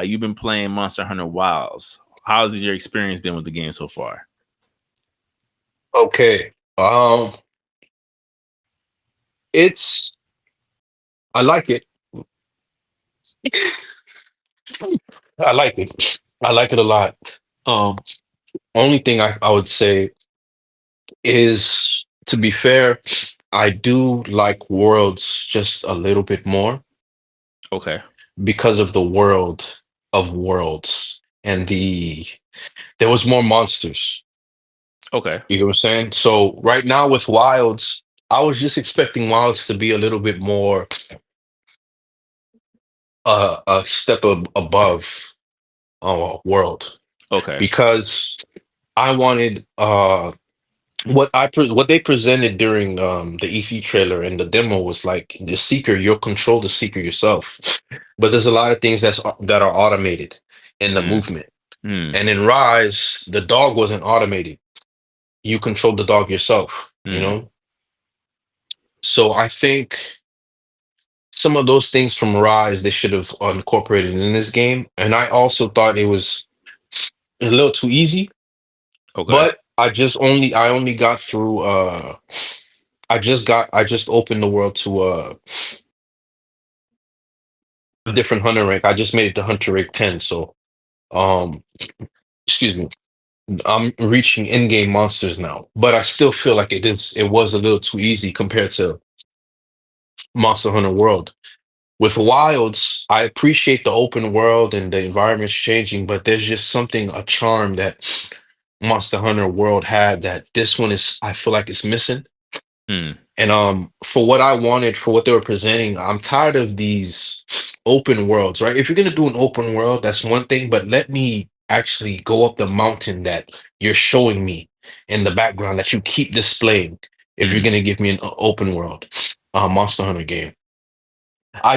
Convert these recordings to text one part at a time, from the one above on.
You've been playing Monster Hunter Wilds. How's your experience been with the game so far? Okay. It's I like it. I like it. I like it a lot. Um, Only thing I would say is, to be fair, I do like Worlds just a little bit more Okay. because of the world of Worlds and there was more monsters. Okay. You know what I'm saying? So right now with Wilds, I was just expecting Wilds to be a little bit more a step above World, Okay. because I wanted what they presented during the E3 trailer and the demo was like the Seeker, you'll control the Seeker yourself. But there's a lot of things that are automated in the Mm. movement. Mm. And in Rise, the dog wasn't automated. You controlled the dog yourself, you Mm. know? So I think some of those things from Rise they should have incorporated in this game. And I also thought it was a little too easy, Okay. but I only got through I just opened the world to a different hunter rank. I just made it to hunter rank 10. So um excuse me. I'm reaching in-game monsters now. But I still feel like it was a little too easy compared to Monster Hunter World. With Wilds, I appreciate the open world and the environment's changing, but there's just something, a charm that Monster Hunter World had that this one is, I feel like it's missing. Mm. And for what I wanted, for what they were presenting, I'm tired of these open worlds, right? If you're gonna do an open world, that's one thing, but let me actually go up the mountain that you're showing me in the background that you keep displaying if you're Mm. gonna give me an open world Monster Hunter game. I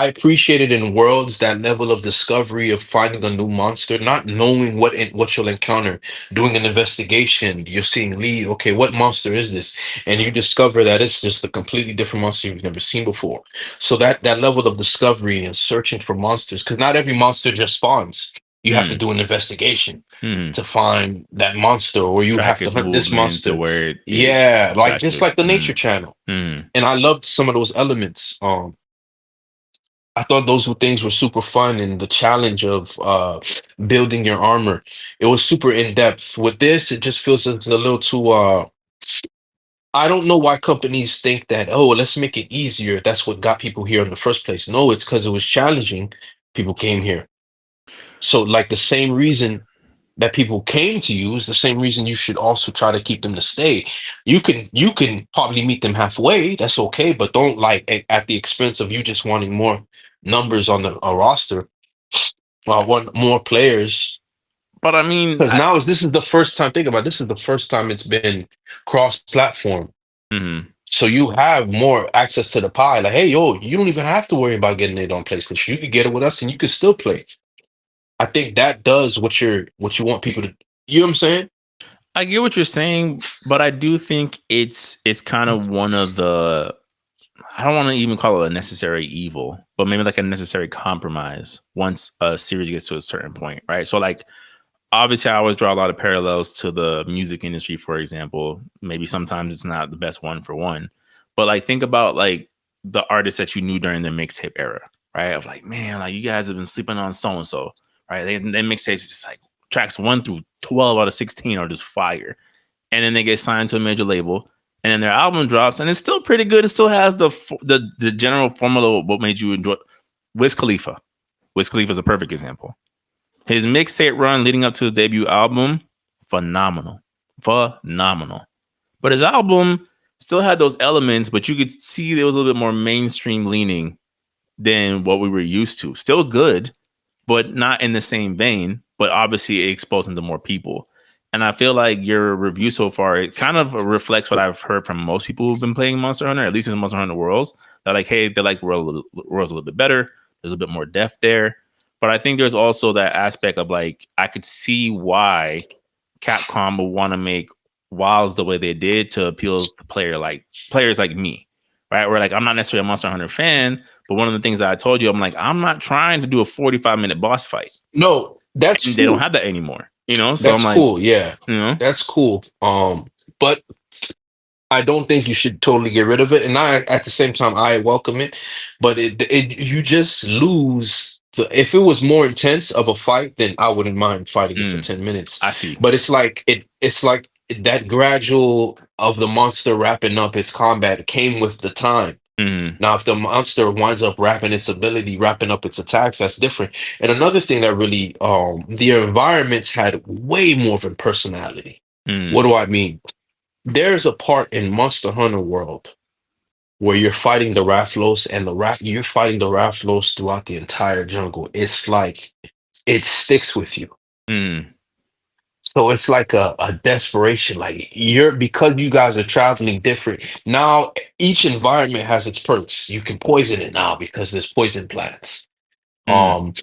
appreciated in Worlds that level of discovery of finding a new monster, not knowing what you'll encounter, doing an investigation. You're seeing Lee, okay, what monster is this? And you discover that it's just a completely different monster you've never seen before. So that level of discovery and searching for monsters, because not every monster just spawns. You have to Mm. do an investigation Mm. to find that monster, or you Track have to its hunt this movement to monster. where it Yeah, like got just you. like the Nature Mm. Channel. Mm. And I loved some of those elements. I thought those things were super fun, and the challenge of building your armor. It was super in depth. With this, it just feels it's a little too I don't know why companies think that, oh, let's make it easier. That's what got people here in the first place. No, it's because it was challenging. People came here. So like the same reason that people came to you is the same reason you should also try to keep them to stay. You can probably meet them halfway. That's okay, but don't like at the expense of you just wanting more numbers on the a roster. Want more players, But I mean, because now is this is the first time. Think about it, this is the first time it's been cross-platform. mhm. So you have more access to the pie. Like, hey, yo, you don't even have to worry about getting it on PlayStation. You could get it with us, and you could still play. I think that does what you want people to. You know what I'm saying? I get what you're saying, but I do think it's kind of one of the, I don't want to even call it a necessary evil, but maybe like a necessary compromise once a series gets to a certain point, right? So like obviously I always draw a lot of parallels to the music industry, for example. Maybe sometimes it's not the best one for one, but like think about like the artists that you knew during the mixtape era, right? Of like, man, like you guys have been sleeping on so and so, right? They mixtapes just like tracks 1 through 12 out of 16 are just fire, and then they get signed to a major label, and then their album drops, and it's still pretty good. It still has the general formula of what made you enjoy. Wiz Khalifa. Wiz Khalifa is a perfect example. His mixtape run leading up to his debut album, phenomenal, phenomenal. But his album still had those elements, but you could see there was a little bit more mainstream leaning than what we were used to. Still good, but not in the same vein. But obviously, it exposed him to more people. And I feel like your review so far, it kind of reflects what I've heard from most people who've been playing Monster Hunter, at least in Monster Hunter Worlds. They're like, hey, they like Worlds a little bit better. There's a bit more depth there. But I think there's also that aspect of like, I could see why Capcom would want to make Wilds the way they did to appeal to players like me, right? Where like I'm not necessarily a Monster Hunter fan, But one of the things that I told you, I'm like, I'm not trying to do a 45-minute boss fight, No, that's and they don't cool. have that anymore. You know, so I'm That's like, cool. Yeah, you know, that's cool. But I don't think you should totally get rid of it. And I, at the same time, I welcome it. But you just lose the. If it was more intense of a fight, then I wouldn't mind fighting it for mm, 10 minutes. I see. But it's like It's like that gradual of the monster wrapping up its combat came with the time. Mm, Now, if the monster winds up wrapping up its attacks, that's different. And another thing that really, the environments had way more of a personality. What mm, do I mean? There's a part in Monster Hunter World where you're fighting the Rathalos, and you're fighting the Rathalos throughout the entire jungle. It's like it sticks with you. mm, So it's like a desperation. Like because you guys are traveling different. Now each environment has its perks. You can poison it now because there's poison plants. mm,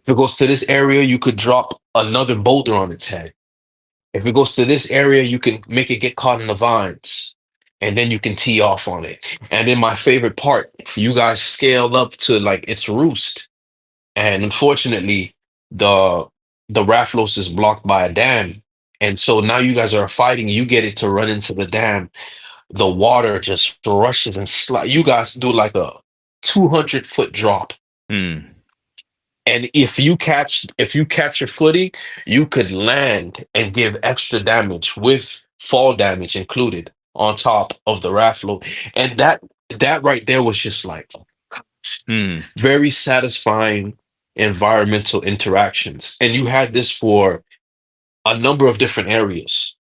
If it goes to this area, you could drop another boulder on its head. If it goes to this area, you can make it get caught in the vines, and then you can tee off on it. And then my favorite part, you guys scale up to like its roost, and unfortunately, the the Rafflos is blocked by a dam, and so now you guys are fighting. You get it to run into the dam. The water just rushes and slide. You guys do like a 200-foot drop, mm, and if you catch your footing, you could land and give extra damage with fall damage included on top of the raffle. And that right there was just like mm, very satisfying environmental interactions. And you had this for a number of different areas.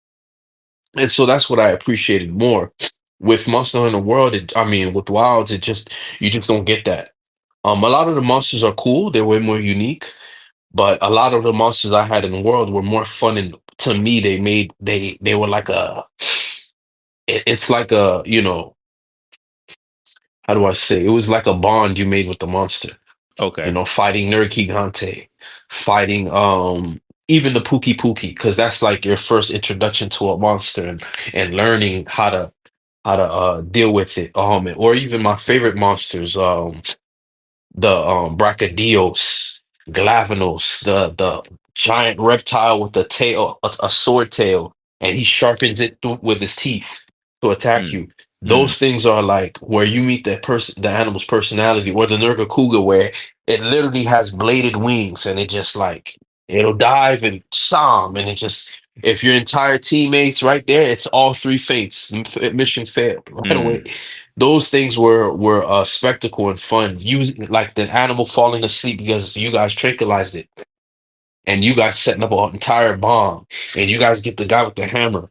And so that's what I appreciated more. With Monster Hunter World, I mean, with Wilds, you just don't get that. A lot of the monsters are cool; they're way more unique. But a lot of the monsters I had in the world were more fun, and to me, they were like it's like how do I say? It was like a bond you made with the monster. okay. Fighting Nurkigante, fighting even the Pookie because that's like your first introduction to a monster and learning how to deal with it. Or even my favorite monsters, the Brachydios, Glavenos, the giant reptile with a tail, a sword tail, and he sharpens it with his teeth to attack Mm, you. mm, Those things are like where you meet the animal's personality, or the Nurgacuga, where it literally has bladed wings and it just like it'll dive and psalm, and it just if your entire teammates right there, it's all three fates. Mission failed right away. mm, Those things were a spectacle and fun. Using like the animal falling asleep because you guys tranquilized it, and you guys setting up an entire bomb, and you guys get the guy with the hammer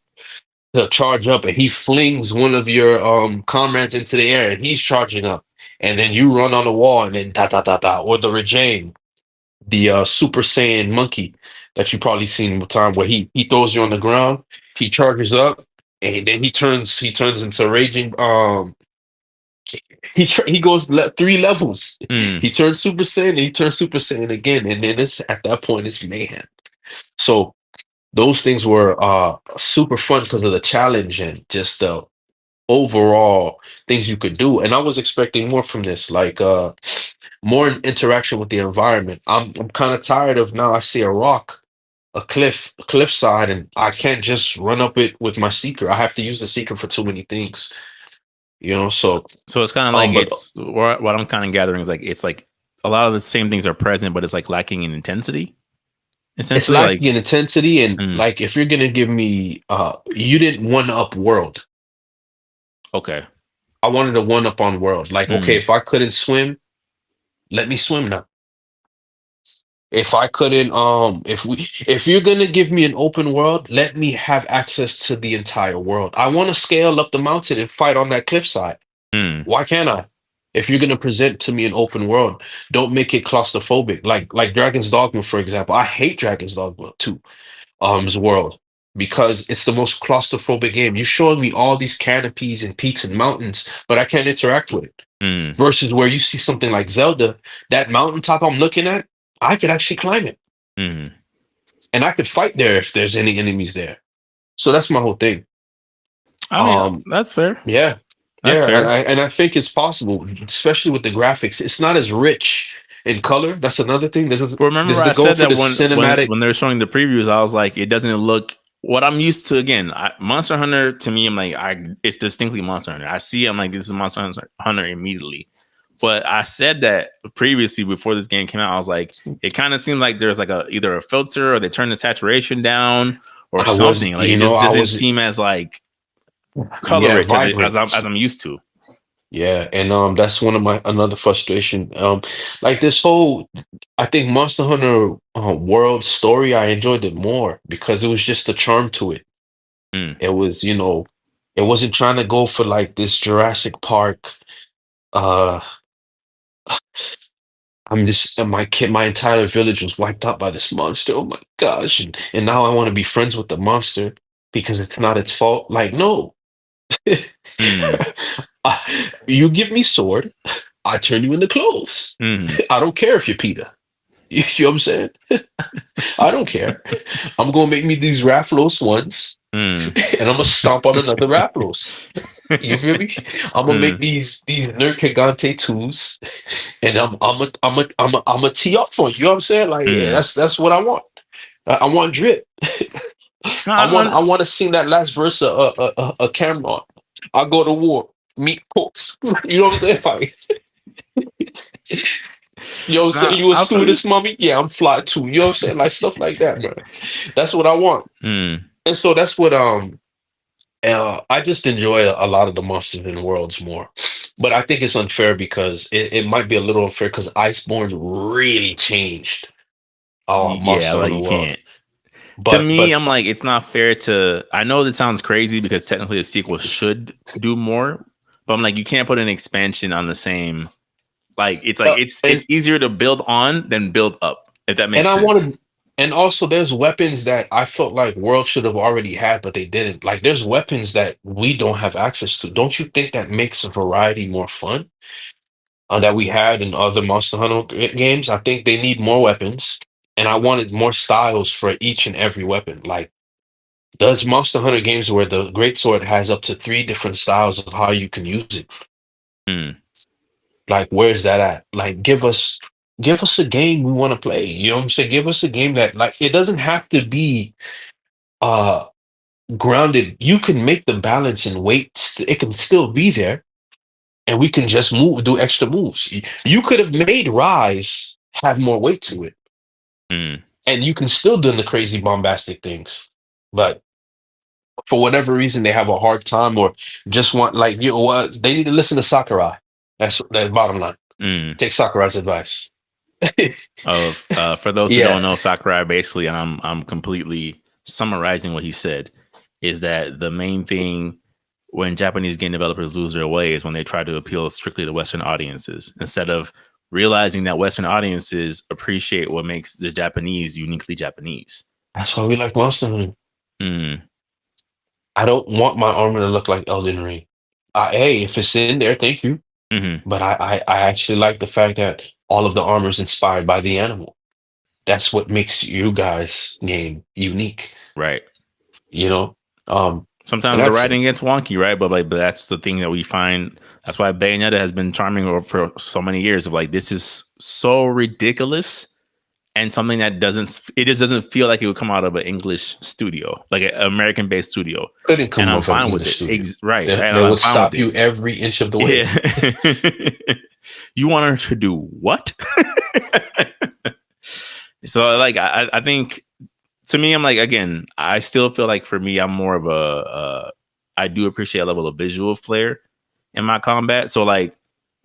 to charge up, and he flings one of your comrades into the air, and he's charging up, and then you run on the wall, and then da da da da, or the Rajane, the Super Saiyan monkey that you probably seen one time where he throws you on the ground, he charges up, and then he turns into raging he goes 3 levels. mm. He turns Super Saiyan and he turns Super Saiyan again, and then it's at that point it's mayhem. So those things were super fun because of the challenge and just the overall things you could do. And I was expecting more from this, like more interaction with the environment. I'm kind of tired of now I see a rock, a cliffside, and I can't just run up it with my seeker. I have to use the seeker for too many things. So So it's kind of like but it's what I'm kind of gathering is like it's like a lot of the same things are present, but it's like lacking in intensity. it's Essentially, lacking like, in intensity, and mm, like if you're gonna give me you didn't one up world. okay, I wanted a one up on world. Like, okay, mm, if I couldn't swim, let me swim now. If I couldn't if you're gonna give me an open world, let me have access to the entire world. I want to scale up the mountain and fight on that cliffside. mm, Why can't I? If you're gonna present to me an open world, don't make it claustrophobic. Like Dragon's Dogma, for example. I hate Dragon's Dogma 2. World, because it's the most claustrophobic game. You're showing me all these canopies and peaks and mountains, but I can't interact with it. mm, Versus where you see something like Zelda, that mountaintop I'm looking at, I could actually climb it, mm. and I could fight there if there's any enemies there. So that's my whole thing. I mean, Um, that's fair. yeah, That's Yeah, fair. and I think it's possible, especially with the graphics. It's not as rich in color. That's another thing. But remember, There's the I go said for that the when cinematic. when they were showing the previews, I was like, it doesn't look what I'm used to. Again, Monster Hunter to me, I'm like, it's distinctly Monster Hunter. I see, I'm like, this is Monster Hunter immediately. But I said that previously before this game came out. I was like, it kind of seemed like there's like either a filter or they turn the saturation down or I was, something. Like you it know, just I doesn't was, seem as like color yeah, rich vibrant. as I'm used to. Yeah, and that's one of my another frustration. Like this whole, I think Monster Hunter World story, I enjoyed it more because it was just a charm to it. Mm, It was, it wasn't trying to go for like this Jurassic Park. Uh, I'm just and my entire village was wiped out by this monster. Oh my gosh! And now I want to be friends with the monster because it's not its fault. Like, no, mm, you give me sword, I turn you into clothes. mm, I don't care if you're Peter. You know what I'm saying? I don't care. I'm gonna make me these Rathalos ones, mm, and I'm gonna stomp on another Rathalos. You feel me? I'm gonna make mm, these Nerd Gigante twos, and I'm a tee up for you. You know what I'm saying? Like, yeah, mm. that's what I want. I want drip. No, I want to sing that last verse of Cameron. I go to war, meet folks. You know what I'm saying? Like, you know what I'm saying? nah, You a I feel you. stewardess, mommy? Yeah, I'm fly too. You know what I'm saying? Like stuff like that, man. That's what I want. Mm, And so that's what I just enjoy a lot of the Monsters and Worlds more. But I think it's unfair because it might be a little unfair because Iceborne really changed yeah, Monster like Hunter you World. can't. To But me, but I'm like, it's not fair to. I know that sounds crazy because technically a sequel should do more, but I'm like, you can't put an expansion on the same. Like uh, it's easier to build on than build up, if that and makes I sense. wanted and also there's weapons that I felt like World should have already had, but they didn't. Like there's weapons that we don't have access to. Don't you think that makes variety more fun? That we had in other Monster Hunter games. I think they need more weapons, and I wanted more styles for each and every weapon. Like, does Monster Hunter games where the Greatsword has up to three different styles of how you can use it? Mm, Like, where's that at? Like, give us a game we want to play. You know what I'm saying? Give us a game that like it doesn't have to be uh grounded. You can make the balance and weight. It can still be there, and we can just do extra moves. You could have made Rise have more weight to it, mm. and you can still do the crazy bombastic things. But for whatever reason, they have a hard time or just want like you know what they need to listen to Sakurai. That's bottom line. Mm. Take Sakurai's advice. Of for those who don't Yeah, know, Sakurai basically, and I'm completely summarizing what he said, is that the main thing when Japanese game developers lose their way is when they try to appeal strictly to Western audiences instead of realizing that Western audiences appreciate what makes the Japanese uniquely Japanese. that's why we like Monster Hunter. Mm, I don't want my armor to look like Elden Ring. Hey, if it's in there, thank you. hmm But I actually like the fact that all of the armor is inspired by the animal. That's what makes you guys game unique, right. you know? And Sometimes the that's writing gets wonky, right? But that's the thing that we find. That's why Bayonetta has been charming for so many years. Of like, this is so ridiculous and something that doesn't feel like it would come out of an English studio, like an American based studio, couldn't and come I'm up an fine with English it. studio. Right, right, and They I'm would fine with stop it. you every inch of the way. Yeah, you want her to do what? So, like, I think to me, I'm like, again, I still feel like for me, I'm more of I do appreciate a level of visual flair in my combat. So like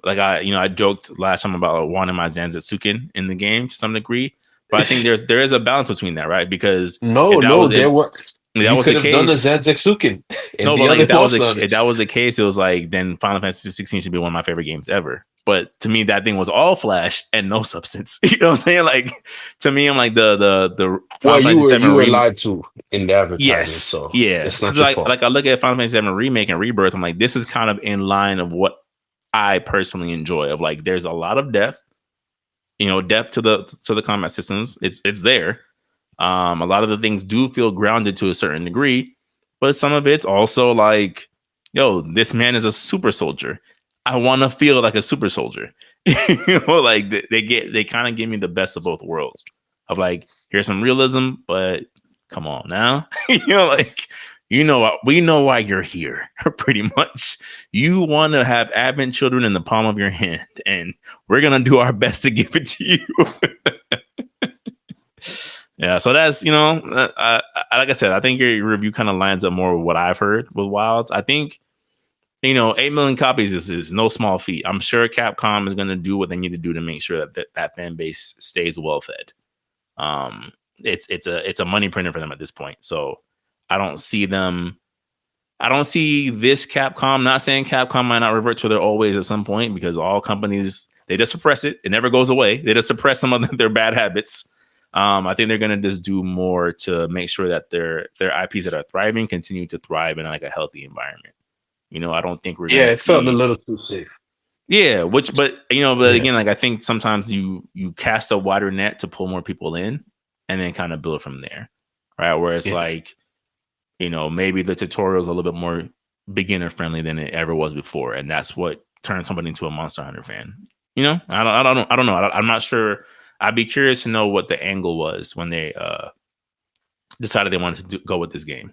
I joked last time about wanting my Zanzetsuken in the game to some degree, but I think there is a balance between that, right? Because No, if that no, was there were if that you was the could have done the case, Zanzetsuken and no, the but like other Monster if that Hunters. was the case, it was like then Final Fantasy 16 should be one of my favorite games ever. But to me, that thing was all flash and no substance. You know what I'm saying? Like to me, I'm like the Well, Final Fantasy 7 you were lied to in the advertisement, Yes, so yeah. it's Because not your fault. like I look at Final Fantasy 7 remake and rebirth, I'm like, this is kind of in line of what I personally enjoy. Of like, there's a lot of depth, depth to the combat systems. It's there. A lot of the things do feel grounded to a certain degree, but some of it's also like yo, this man is a super soldier. I want to feel like a super soldier. Like they kind of give me the best of both worlds. Of like, here's some realism, but come on now, like we know why you're here. Pretty much, you want to have advent children in the palm of your hand, and we're gonna do our best to give it to you. Yeah, so that's like I said, I think your review kind of lines up more with what I've heard with Wilds. I think 8 million copies is no small feat. I'm sure Capcom is going to do what they need to do to make sure that fan base stays well fed. It's a money printer for them at this point. So I don't see this Capcom. Not saying Capcom might not revert to their old ways at some point, because all companies, they just suppress it. It never goes away. They just suppress some of their bad habits. I think they're going to just do more to make sure that their IPs that are thriving continue to thrive in like a healthy environment. I don't think we're going Yeah, to it felt a see. little too safe. Yeah, but Yeah. again, like I think sometimes you cast a wider net to pull more people in, and then kind of build from there, right? Where it's Yeah. like, maybe the tutorial is a little bit more beginner friendly than it ever was before, and that's what turns somebody into a Monster Hunter fan. I don't know. I'm not sure. I'd be curious to know what the angle was when they decided they wanted to go with this game.